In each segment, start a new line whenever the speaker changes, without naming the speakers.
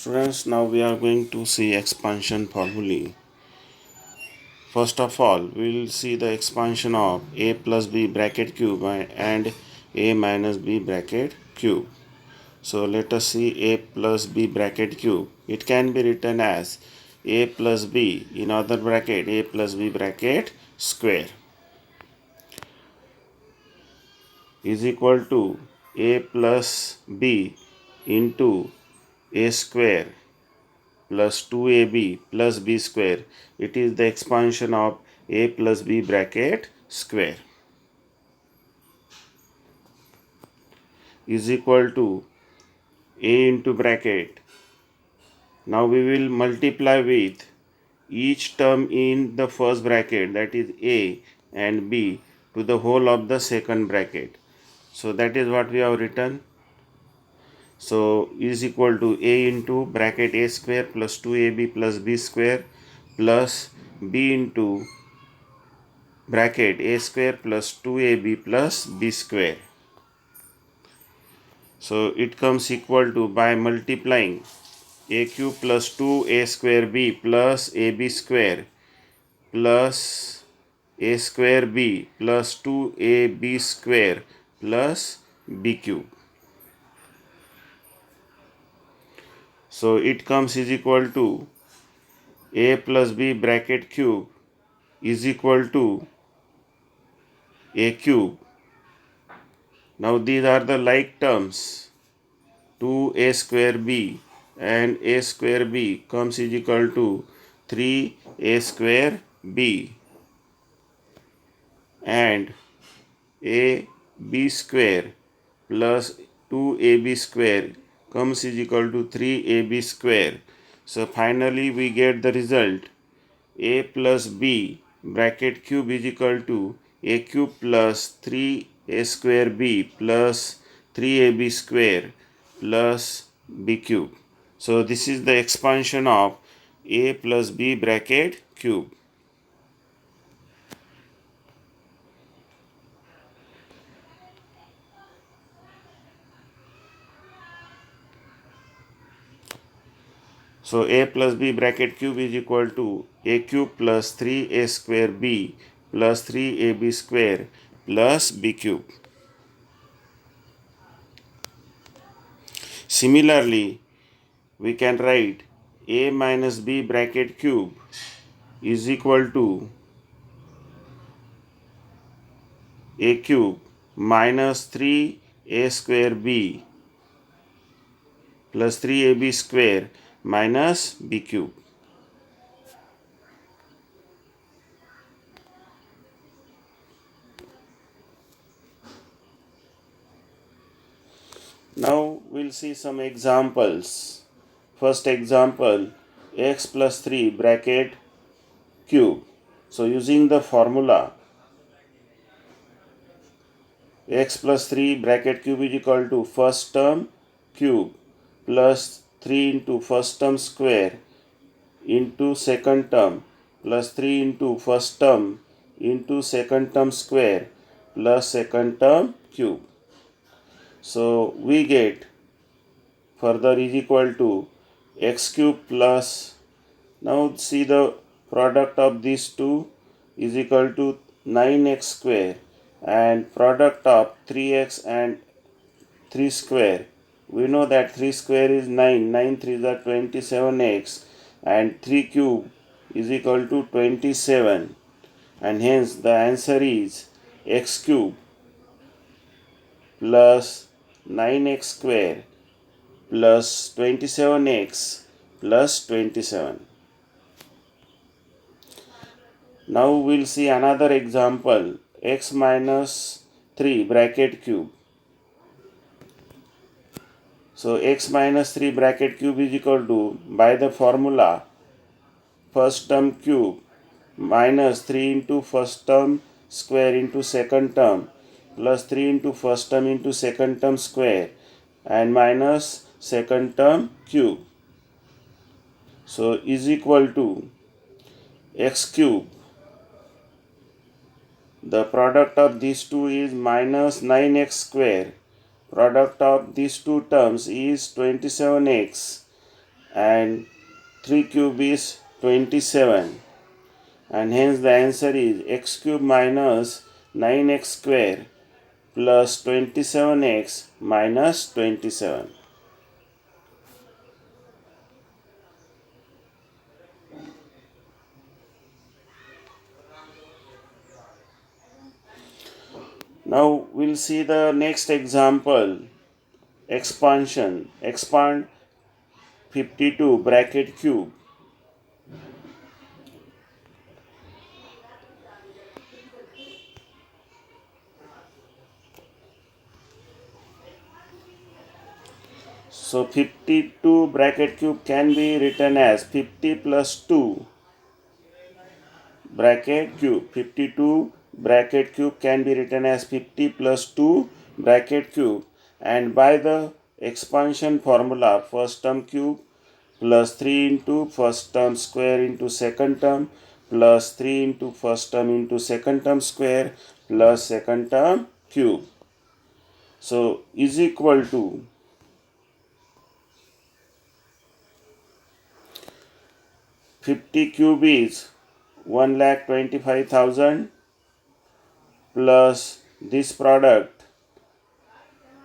Students, now we are going to see expansion formulae. First of all, we will see the expansion of a plus b bracket cube and a minus b bracket cube. So let us see a plus b bracket cube. It can be written as a plus b in other bracket a plus b bracket square is equal to a plus b into a square plus 2ab plus b square. It is the expansion of a plus b bracket square is equal to a into bracket. Now we will multiply with each term in the first bracket, that is a and b, to the whole of the second bracket. So that is what we have written. So is equal to a into bracket a square plus 2ab plus b square plus b into bracket a square plus 2ab plus b square. So it comes equal to, by multiplying a cube plus 2a square b plus ab square plus a square b plus 2ab square plus b cube. So it comes is equal to a plus b bracket cube is equal to a cube. Now these are the like terms. 2a square b and a square b comes is equal to 3a square b, and a b square plus 2ab square comes is equal to 3ab square. So finally we get the result a plus b bracket cube is equal to a cube plus 3a square b plus 3ab square plus b cube. So this is the expansion of a plus b bracket cube. So a plus b bracket cube is equal to a cube plus 3a square b plus 3ab square plus b cube. Similarly, we can write a minus b bracket cube is equal to a cube minus 3a square b plus 3ab square minus b cube. Now we'll see some examples. First example, x plus 3 bracket cube. So using the formula x plus 3 bracket cube is equal to first term cube plus 3 into first term square into second term plus 3 into first term into second term square plus second term cube. So we get further is equal to x cube plus, now see the product of these two is equal to 9x square, and product of 3x and 3 square, we know that 3 square is 9, 9 3s are 27x, and 3 cube is equal to 27, and hence the answer is x cube plus 9x square plus 27x plus 27. Now we'll see another example, x minus 3 bracket cube. So x minus 3 bracket cube is equal to, by the formula, first term cube minus 3 into first term square into second term plus 3 into first term into second term square and minus second term cube. So is equal to x cube. The product of these two is minus 9x square. Product of these two terms is 27x, and 3 cube is 27, and hence the answer is x cube minus 9x square plus 27x minus 27. Now we'll see the next example, expansion. Expand 52 bracket cube. So 52 bracket cube can be written as 50 plus 2 bracket cube. 52 bracket cube can be written as 50 plus 2 bracket cube, and by the expansion formula, first term cube plus 3 into first term square into second term plus 3 into first term into second term square plus second term cube. So is equal to 50 cube is 1,25,000 plus this product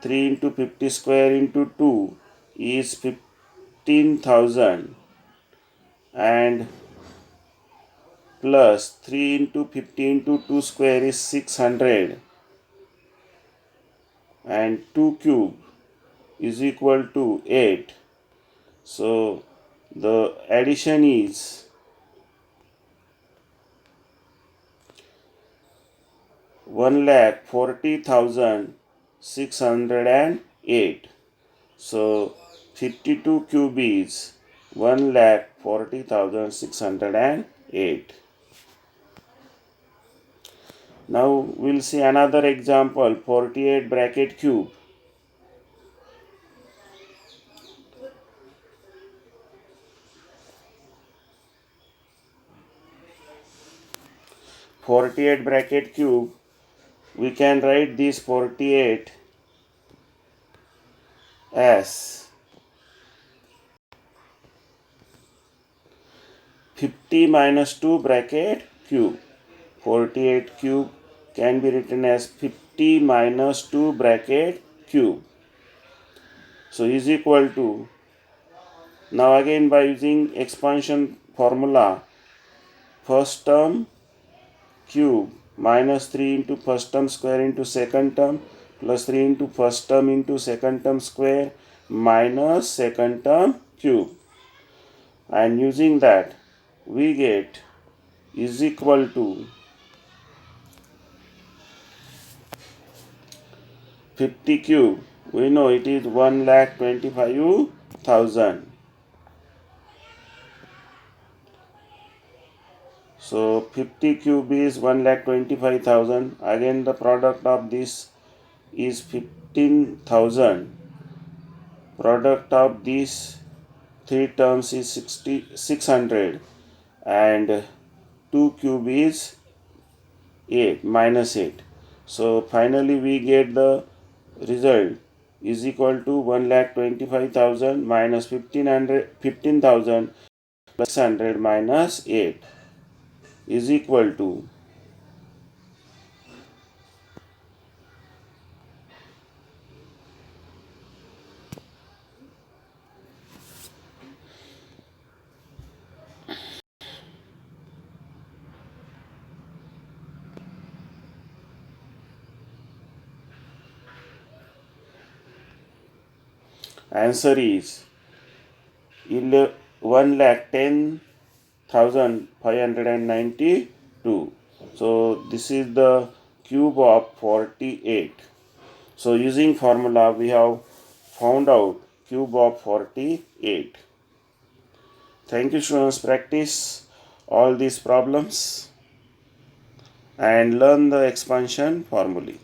3 into 50 square into 2 is 15,000, and plus 3 into 50 into 2 square is 600, and 2 cube is equal to 8. So the addition is 1,40,608. So 52 cube is 1,40,608. Now we'll see another example, 48 bracket cube. Bracket cube, we can write this 48 as 50 minus 2 bracket cube. 48 cube can be written as 50 minus 2 bracket cube. So is equal to, now again by using expansion formula, first term cube minus 3 into first term square into second term plus 3 into first term into second term square minus second term cube, and using that we get is equal to 50 cube, we know it is 1,25,000. So 50 cube is 1,25,000. Again the product of this is 15,000. Product of these three terms is 600, and 2 cube is 8 minus 8. So finally we get the result is equal to 1,25,000 minus 15,000 plus 600 minus 8 is equal to answer is 1,10,592. So this is the cube of 48. So using formula we have found out cube of 48. Thank you students, practice all these problems and learn the expansion formulae.